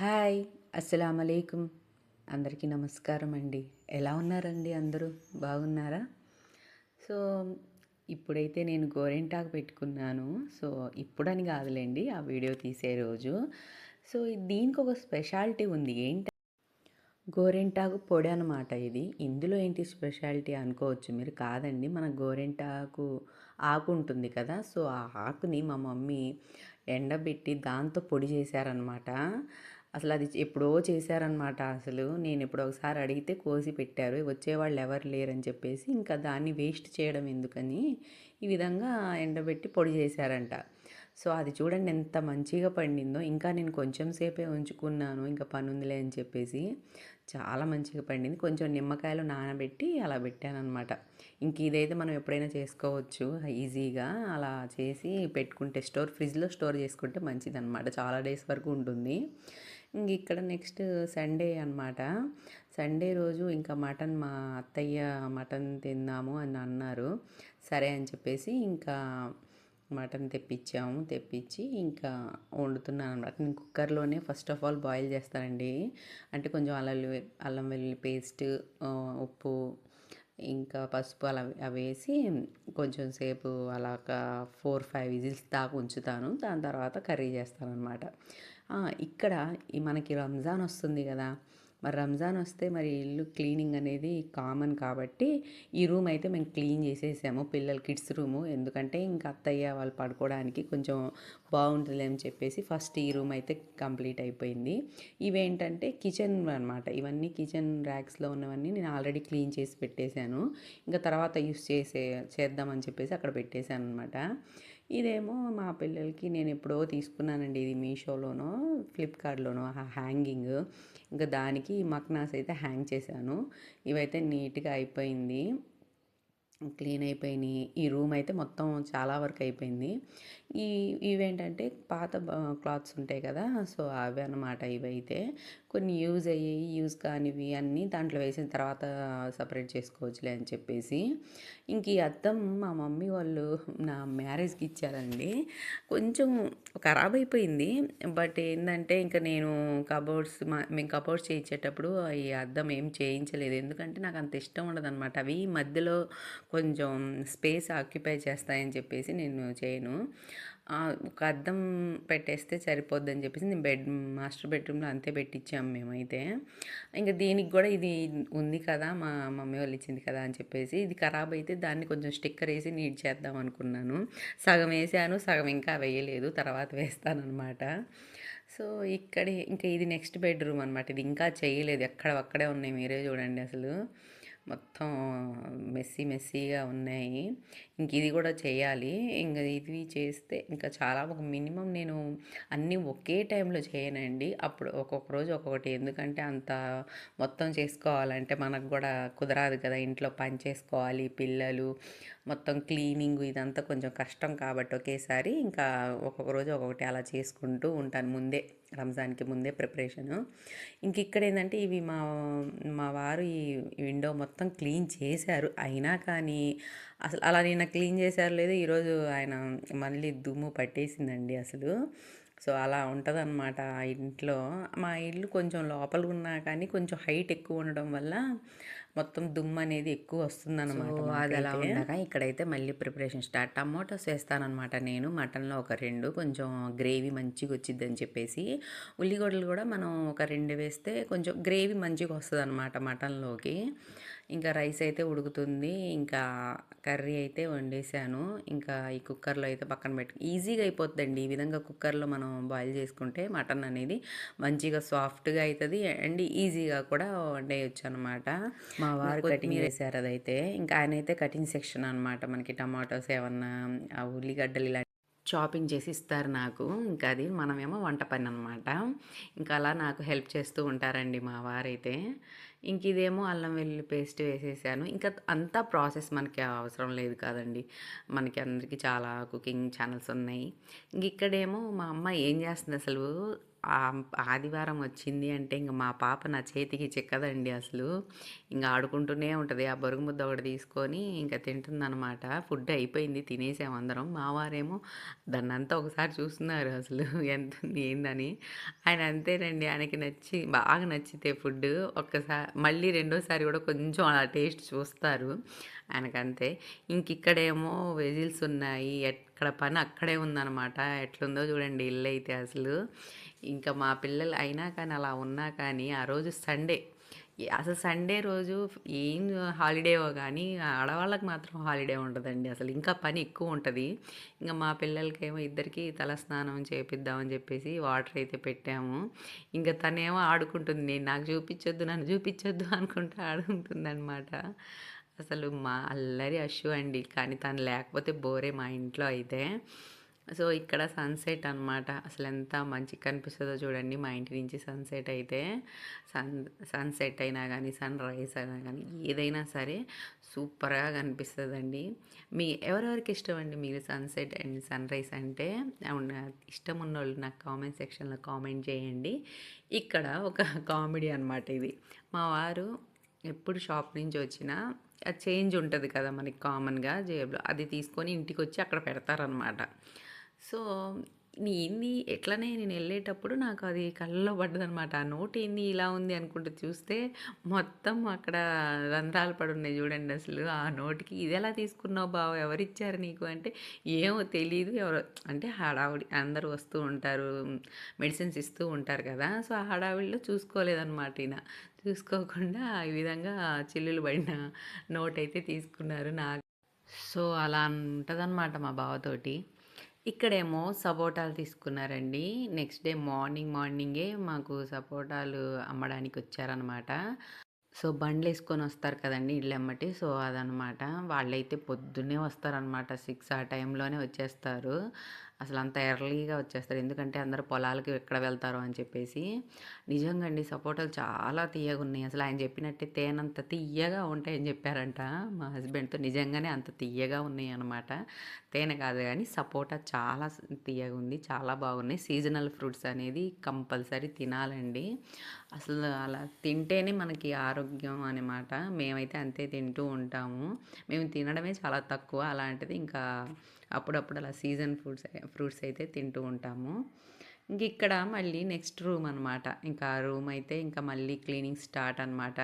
Hi అస్సలామలైకుం. అందరికీ నమస్కారం అండి. ఎలా ఉన్నారండి అందరూ? బాగున్నారా? సో, ఇప్పుడైతే నేను గోరింటాకు పెట్టుకున్నాను. సో, ఇప్పుడని కాదులేండి, ఆ వీడియో తీసే రోజు. సో, దీనికి ఒక స్పెషాలిటీ ఉంది. గోరింటాకు పొడి అనమాట ఇది. ఇందులో ఏంటి స్పెషాలిటీ అనుకోవచ్చు మీరు. కాదండి, మన గోరింటాకు ఆకు ఉంటుంది కదా! సో, ఆ ఆకుని మా మమ్మీ ఎండబెట్టి దాంతో పొడి చేశారనమాట. అసలది ఎప్పుడో చేశారనమాట అసలు. నేనెప్పుడో ఒకసారి అడిగితే కోసి పెట్టారు. వచ్చేవాళ్ళు ఎవరు లేరని చెప్పేసి, ఇంకా దాన్ని వేస్ట్ చేయడం ఎందుకని ఈ విధంగా ఎండబెట్టి పొడి చేశారంట. సో, అది చూడండి ఎంత మంచిగా పండిందో. ఇంకా నేను కొంచెం సేపే ఉంచుకున్నాను, ఇంకా పనుందిలే అని చెప్పేసి. చాలా మంచిగా పండింది. కొంచెం నిమ్మకాయలు నానబెట్టి అలా పెట్టాననమాట. ఇంక ఇదైతే మనం ఎప్పుడైనా చేసుకోవచ్చు ఈజీగా. అలా చేసి పెట్టుకుంటే ఫ్రిడ్జ్‌లో స్టోర్ చేసుకుంటే మంచిదనమాట. చాలా డేస్ వరకు ఉంటుంది. ఇంక ఇక్కడ నెక్స్ట్ సండే అనమాట. సండే రోజు ఇంకా మా అత్తయ్య మటన్ తిందాము అని అన్నారు. సరే అని చెప్పేసి ఇంకా మటన్ తెప్పించాము. తెప్పించి ఇంకా వండుతున్నాను అనమాట. నేను కుక్కర్‌లోనే ఫస్ట్ ఆఫ్ ఆల్ బాయిల్ చేస్తానండి. అంటే కొంచెం అల్లం వెల్లుల్లి పేస్ట్, ఉప్పు, ఇంకా పసుపు అలా అవేసి కొంచెం సేపు అలాగా 4, 5 విజిల్స్ దాకా ఉంచుతాను. దాని తర్వాత కర్రీ చేస్తాననమాట. ఇక్కడ మనకి రంజాన్ వస్తుంది కదా! మరి రంజాన్ వస్తే మరి ఇల్లు క్లీనింగ్ అనేది కామన్ కాబట్టి ఈ రూమ్ అయితే మేము క్లీన్ చేసేసాము. పిల్లల కిడ్స్ రూము. ఎందుకంటే ఇంకా అత్తయ్య వాళ్ళు పడుకోవడానికి కొంచెం బాగుంటుంది అని చెప్పేసి ఫస్ట్ ఈ రూమ్ అయితే కంప్లీట్ అయిపోయింది. ఇవేంటంటే కిచెన్ అనమాట. ఇవన్నీ కిచెన్ ర్యాక్స్లో ఉన్నవన్నీ నేను ఆల్రెడీ క్లీన్ చేసి పెట్టేశాను. ఇంకా తర్వాత చేద్దామని చెప్పేసి అక్కడ పెట్టేశాను అనమాట. ఇదేమో మా పిల్లలకి నేను ఎప్పుడో తీసుకున్నానండి. ఇది మీషోలోనో, ఫ్లిప్కార్ట్‌లోనో హ్యాంగింగ్. ఇంకా దానికి మక్నాస్ అయితే హ్యాంగ్ చేశాను. ఇవైతే నీట్‌గా అయిపోయింది. క్లీన్ అయిపోయినాయి. ఈ రూమ్ అయితే మొత్తం చాలా వరకు అయిపోయింది. ఈ ఇవేంటంటే పాత క్లాత్స్ ఉంటాయి కదా! సో, అవే అనమాట ఇవైతే. కొన్ని యూజ్ అయ్యాయి, యూజ్ కానివి అన్నీ దాంట్లో వేసిన తర్వాత సపరేట్ చేసుకోవచ్చులే అని చెప్పేసి. ఇంక ఈ అద్దం మా మమ్మీ వాళ్ళు నా మ్యారేజ్‌కి ఇచ్చారండి. కొంచెం ఖరాబ్ అయిపోయింది. బట్ ఏందంటే ఇంక నేను మేము కబోర్డ్స్ చేయించేటప్పుడు ఈ అద్దం ఏం చేయించలేదు. ఎందుకంటే నాకు అంత ఇష్టం ఉండదనమాట. అవి మధ్యలో కొంచెం స్పేస్ ఆక్యుపై చేస్తాయని చెప్పేసి నేను చేయను. ఒక అద్దం పెట్టేస్తే సరిపోద్దని చెప్పేసి నేను మాస్టర్ బెడ్రూమ్‌లో అంతే పెట్టించాము మేమైతే. ఇంక దీనికి కూడా ఇది ఉంది కదా! మా మమ్మీ వాళ్ళు ఇచ్చింది కదా అని చెప్పేసి, ఇది ఖరాబ్ అయితే దాన్ని కొంచెం స్టిక్కర్ ఏసి నీట్ చేద్దాం అనుకున్నాను. సగం వేసాను, సగం ఇంకా వేయలేదు. తర్వాత వేస్తాననమాట. సో, ఇక్కడే ఇంకా ఇది నెక్స్ట్ బెడ్రూమ్ అనమాట. ఇది ఇంకా చేయలేదు. ఎక్కడవక్కడే ఉన్నాయి. మీరే చూడండి అసలు. మొత్తం మెస్సీగా ఉన్నాయి. ఇంక ఇది కూడా చేయాలి. ఇంక ఇది చేస్తే ఇంకా చాలా ఒక మినిమం నేను అన్నీ ఒకే టైంలో చేయనండి. అప్పుడు ఒక్కొక్క రోజు ఒక్కొక్కటి. ఎందుకంటే అంత మొత్తం చేసుకోవాలంటే మనకు కూడా కుదరదు కదా! ఇంట్లో పని చేసుకోవాలి, పిల్లలు, మొత్తం క్లీనింగ్ ఇదంతా కొంచెం కష్టం కాబట్టి ఒకేసారి ఇంకా ఒక్కొక్క రోజు ఒక్కొక్కటి అలా చేసుకుంటూ ఉంటాను ముందే. రంజాన్‌కి ముందే ప్రిపరేషను. ఇంక ఇక్కడ ఏందంటే ఇవి మా వారు ఈ విండో మొత్తం క్లీన్ చేశారు. అయినా కానీ అసలు అలా నిన్న క్లీన్ చేశారో లేదో ఈరోజు ఆయన మళ్ళీ దుమ్ము పట్టేసిందండి అసలు. సో, అలా ఉంటదనమాట ఆ ఇంట్లో. మా ఇల్లు కొంచెం లోపలున్నా కానీ కొంచెం హైట్ ఎక్కువ ఉండడం వల్ల మొత్తం దుమ్మనేది ఎక్కువ వస్తుందనమాట అది అలా మాకైతే. ఉండగా ఇక్కడైతే మళ్ళీ ప్రిపరేషన్ స్టార్ట్. టమోటాస్ వేస్తాననమాట నేను మటన్‌లో ఒక 2 కొంచెం గ్రేవీ మంచిగా వచ్చిద్దని చెప్పేసి. ఉల్లిగడ్డలు కూడా మనం ఒక 2 వేస్తే కొంచెం గ్రేవీ మంచిగా వస్తదనమాట మటన్‌లోకి. ఇంకా రైస్ అయితే ఉడుకుతుంది. ఇంకా కర్రీ అయితే వండేసాను. ఇంకా ఈ కుక్కర్‌లో అయితే పక్కన ఈజీగా అయిపోద్దండి. ఈ విధంగా కుక్కర్‌లో మనం బాయిల్ చేసుకుంటే మటన్ అనేది మంచిగా సాఫ్ట్‌గా అయితది. అండ్ ఈజీగా కూడా వండేయొచ్చనమాట. మా వారు కటింగ్ చేశారు అదైతే. ఇంకా ఆయనైతే కటింగ్ సెక్షన్ అనమాట. మనకి టమాటోస్ ఏమన్నా, ఆ ఉల్లిగడ్డలు ఇలా చాపింగ్ చేసి ఇస్తారు నాకు. ఇంకా అది మనమేమో వంట పని అనమాట. ఇంకా అలా నాకు హెల్ప్ చేస్తూ ఉంటారండి మా వారైతే. ఇంక ఇదేమో అల్లం వెల్లుల్లి పేస్ట్ వేసేసాను. ఇంకా అంతా ప్రాసెస్ మనకి అవసరం లేదు కదండీ. మనకి అందరికీ చాలా కుకింగ్ ఛానల్స్ ఉన్నాయి. ఇంక ఇక్కడేమో మా అమ్మ ఏం చేస్తుంది అసలు, ఆదివారం వచ్చింది అంటే ఇంక మా పాప నా చేతికి చిక్కదండి అసలు. ఇంక ఆడుకుంటూనే ఉంటది. ఆ బొరుగు ముద్ద ఒకటి తీసుకొని ఇంక తింటుందనమాట. ఫుడ్ అయిపోయింది తినేసాం అందరం. మా వారేమో దాన్నంతా ఒకసారి చూస్తున్నారు అసలు ఎంతుంది ఏందని. ఆయన అంతేనండి. ఆయనకి బాగా నచ్చితే ఫుడ్డు మళ్ళీ రెండోసారి కూడా కొంచెం అలా టేస్ట్ చూస్తారు. ఆయనకంతే. ఇంకిక్కడేమో వెజిల్స్ ఉన్నాయి. ఎక్కడ పని అక్కడే ఉందనమాట. ఎట్లుందో చూడండి ఇల్లయితే అసలు. ఇంకా మా పిల్లలు అయినా కానీ అలా ఉన్నా కానీ ఆ రోజు సండే. అసలు సండే రోజు ఏం హాలిడేవో కానీ ఆడవాళ్ళకి మాత్రం హాలిడే ఉండదండి. అసలు ఇంకా పని ఎక్కువ ఉంటది. ఇంక మా పిల్లలకేమో ఇద్దరికీ తలస్నానం చేపిద్దామని చెప్పేసి వాటర్ అయితే పెట్టాము. ఇంక తనేమో ఆడుకుంటుంది. నాకు చూపిచ్చొద్దు, నన్ను చూపిచ్చొద్దు అనుకుంటా ఆడుకుంటుందనమాట. అసలు మా అల్లరి అశ్షు అండి. కానీ తను లేకపోతే బోరే మా ఇంట్లో అయితే. సో, ఇక్కడ సన్‌సెట్ అనమాట. అసలెంత మంచిగా కనిపిస్తదో చూడండి మా ఇంటి నుంచి సన్‌సెట్ అయితే. సన్ సన్‌సెట్ అయినా గానీ, సన్‌రైజ్ అయినా గానీ, ఏదైనా సరే సూపర్‌గా కనిపిస్తదండి. ఎవరెవరికి ఇష్టమండి మీరు సన్‌సెట్ అండ్ సన్‌రైజ్ అంటే? ఇష్టం ఉన్నోళ్ళు నాకు కామెంట్ సెక్షన్‌లో కామెంట్ చేయండి. ఇక్కడ ఒక కామెడీ అనమాట ఇది. మా వారు ఎప్పుడు షాప్ నుంచి వచ్చినా చేంజ్ ఉంటది కదా! మనకి కామన్‌గా జేబులో. అది తీసుకొని ఇంటికొచ్చి అక్కడ పెడతారనమాట. సో, ఎట్లనే నేనెళ్ళేటప్పుడు నాకు అది కళ్ళలో పడ్డదనమాట. ఆ నోటేంది ఇలా ఉంది అనుకుంటూ చూస్తే మొత్తం అక్కడ రంధ్రాలు పడున్నాయి చూడండసలు. ఆ నోటికి "ఇదెలా తీసుకున్నావు బావ? ఎవరిచ్చారు నీకు?" అంటే, "ఏమో తెలీదు. ఎవరో" అంటే హడావుడి అందరూ వస్తూ ఉంటారు. మెడిసిన్స్ ఇస్తూ ఉంటారు కదా! సో, ఆ హడావిడిలో చూసుకోలేదనమాట ఈయన. చూసుకోకుండా ఈ విధంగా చిల్లులు పడిన నోటయితే తీసుకున్నారు. సో, అలా ఉంటదనమాట మా బావతోటి. ఇక్కడేమో సపోటాలు తీసుకున్నారండి. నెక్స్ట్ డే మార్నింగే మాకు సపోటాలు అమ్మడానికొచ్చారనమాట. సో, బండ్లేసుకొనొస్తారు కదండీ ఇళ్ళెమ్మటి. సో, అదనమాట. వాళ్ళైతే పొద్దున్నే వస్తారనమాట. 6 ఆ టైంలోనే వచ్చేస్తారు. అసలంత ఎర్లీగా వచ్చేస్తారు. ఎందుకంటే అందరూ పొలాలకి ఎక్కడ వెళ్తారో అని చెప్పేసి. నిజంగా అండి సపోటాలు చాలా తియ్యగున్నాయి. అసలు ఆయన చెప్పినట్టే తేనంత తియ్యగా ఉంటాయని చెప్పారంట మా హస్బెండ్‌తో. నిజంగానే అంత తియ్యగా ఉన్నాయనమాట. తేనె కాదు గానీ సపోటా చాలా తియ్యగుంది. చాలా బాగున్నాయి. సీజనల్ ఫ్రూట్స్ అనేది కంపల్సరీ తినాలండి. అసలు అలా తింటేనే మనకి ఆరోగ్యం అనమాట. మేమైతే అంతే తింటూ ఉంటాము. మేము తినడమే చాలా తక్కువ. అలాంటిది ఇంకా అప్పుడప్పుడు అలా సీజన్ ఫ్రూట్స్ అయితే తింటూ ఉంటాము. ఇంకిక్కడ మళ్ళీ నెక్స్ట్ రూమ్ అనమాట. ఇంకా ఆ రూమ్ అయితే ఇంకా మళ్ళీ క్లీనింగ్ స్టార్ట్ అనమాట.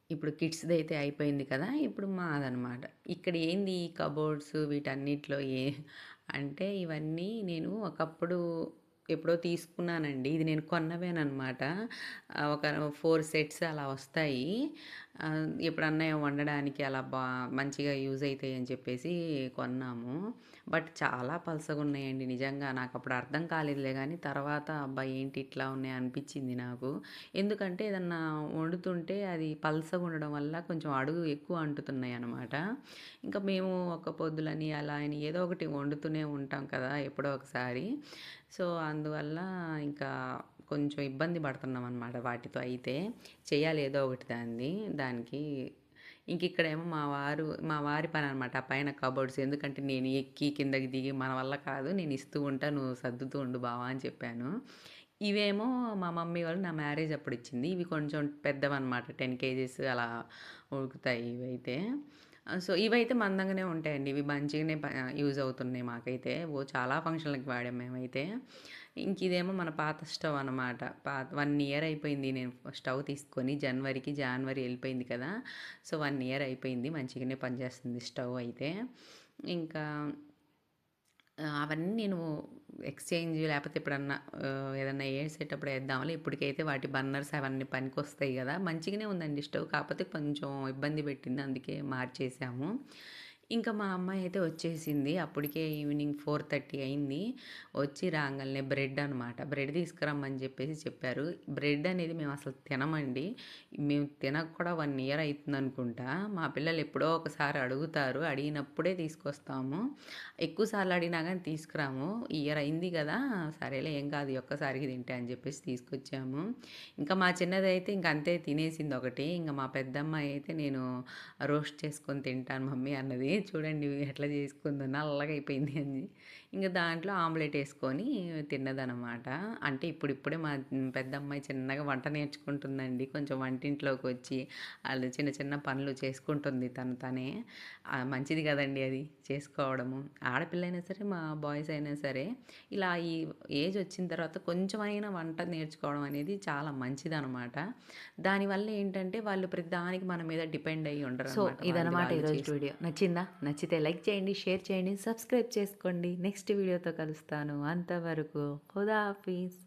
ఇప్పుడు కిడ్స్‌దైతే అయిపోయింది కదా! ఇప్పుడు మాదనమాట. ఇక్కడ ఏంది ఈ కబోర్డ్స్ వీటన్నిటిలో అంటే ఇవన్నీ నేను ఒకప్పుడు ఎప్పుడో తీసుకున్నానండి. ఇది నేను కొన్నవేననమాట. ఒక 4 సెట్స్ అలా వస్తాయి. ఎప్పుడన్నా వండడానికి అలా మంచిగా యూజ్ అయితాయని చెప్పేసి కొన్నాము. బట్ చాలా పలసగున్నాయండి నిజంగా. నాకప్పుడు అర్థం కాలేదులే గానీ తర్వాత అబ్బా! ఏంటి ఇట్లా ఉన్నాయి అనిపిచ్చింది నాకు. ఎందుకంటే ఏదన్నా వండుతుంటే అది పలసగా ఉండడం వల్ల కొంచెం అడుగు ఎక్కువ అంటుతున్నాయనమాట. ఇంకా మేము ఒక్క పొద్దులని అలా అని ఏదో ఒకటి వండుతూనే ఉంటాం కదా! ఎప్పుడో ఒకసారి. సో, అందువల్ల ఇంకా కొంచెం ఇబ్బంది పడుతున్నామనమాట వాటితో అయితే. చేయాలి ఏదో ఒకటి దానికి. ఇంకిక్కడేమో మా వారి పననమాట. ఆ పైన కబోర్డ్స్ ఎందుకంటే నేను ఎక్కి కిందకి దిగి మన వల్ల కాదు. నేను ఇస్తూ ఉంటా. నువ్వు సర్దుతూ ఉండు బావ అని చెప్పాను. ఇవేమో మా మమ్మీ వాళ్ళు నా మ్యారేజ్ అప్పుడు ఇచ్చింది. ఇవి కొంచెం పెద్దవన్నమాట. 10 కేజీస్ అలా ఉడుకుతాయి ఇవైతే. సో, ఇవైతే మందంగానే ఉంటాయండి. ఇవి మంచిగానే యూజ్ అవుతున్నాయి మాకైతే. చాలా ఫంక్షన్‌లకి వాడాం మేమైతే. ఇదేమో మన పాత స్టవ్ అనమాట. 1 ఇయర్ అయిపోయింది నేను స్టవ్ తీసుకొని. జాన్వరి ఎళ్ళిపోయింది కదా! సో, 1 ఇయర్ అయిపోయింది. మంచిగానే పనిచేస్తుంది స్టవ్ అయితే. ఇంకా అవన్నీ నేను ఎక్స్‌చేంజ్ లేపోతే ఎప్పుడన్నా ఏదన్నా ఏసేటప్పుడు ఏద్దాంలే. ఇప్పటికైతే వాటి బర్నర్స్ అవన్నీ పనికొస్తాయి గదా! మంచిగానే ఉందండి స్టవ్. కాపోతే కొంచెం ఇబ్బంది పెట్టింది. అందుకే మార్చేసాము. ఇంకా మా అమ్మాయి అయితే వచ్చేసింది. అప్పటికే ఈవినింగ్ 4:30 అయింది. వచ్చి రాంగాల్నే బ్రెడ్ అనమాట. బ్రెడ్ తీసుకురమ్మని చెప్పారు. బ్రెడ్ అనేది మేము అసలు తినమండి. మేము తినక కూడా 1 ఇయర్ అయితుందనుకుంటా. మా పిల్లలు ఎప్పుడో ఒకసారి అడుగుతారు. అడిగినప్పుడే తీసుకొస్తాము. ఎక్కువ సార్లు అడిగినా గానీ తీసుకురాము. ఇయర్ అయింది గదా! సరేలే ఏం కాదు ఈ ఒక్కసారికి తింటే అని చెప్పేసి తీసుకొచ్చాము. ఇంకా మా చిన్నదైతే ఇంక అంతే తినేసింది ఒకటి. ఇంక మా పెద్దమ్మాయి అయితే నేను రోస్ట్ చేసుకొని తింటాను మమ్మీ అన్నది. చూడండి ఎట్లా చేసుకుందో నల్లగా అయిపోయింది అని. ఇంక దాంట్లో ఆమ్లెట్ ఏసుకొని తిన్నదనమాట. అంటే ఇప్పుడిప్పుడే మా పెద్దమ్మాయి చిన్నగా వంట నేర్చుకుంటుందండి. కొంచెం వంటింట్లోకొచ్చి ఆళ్ళు చిన్న చిన్న పనులు చేసుకుంటుంది తనే. మంచిది గదండీ అది చేసుకోవడము. ఆడపిల్లైనా సరే, మా బాయ్స్ అయినా సరే, ఇలా ఈ ఏజ్ వచ్చిన తర్వాత కొంచెమైనా వంట నేర్చుకోవడం అనేది చాలా మంచిదనమాట. దానివల్ల ఏంటంటే వాళ్ళు ప్రతిదానికి మన మీద డిపెండ్ అయ్యి సో, ఉండరనమాట. వాళ్ళది ఇదనమాట వాళ్ళు ఈరోజు చేసు వీడియో. నచ్చిందా? నచ్చితే లైక్ చేయండి, షేర్ చేయండి, సబ్స్క్రైబ్ చేసుకోండి. నెక్స్ట్ వీడియోతో కలుస్తాను. అంతవరకు ఖుదాహాఫిజ్.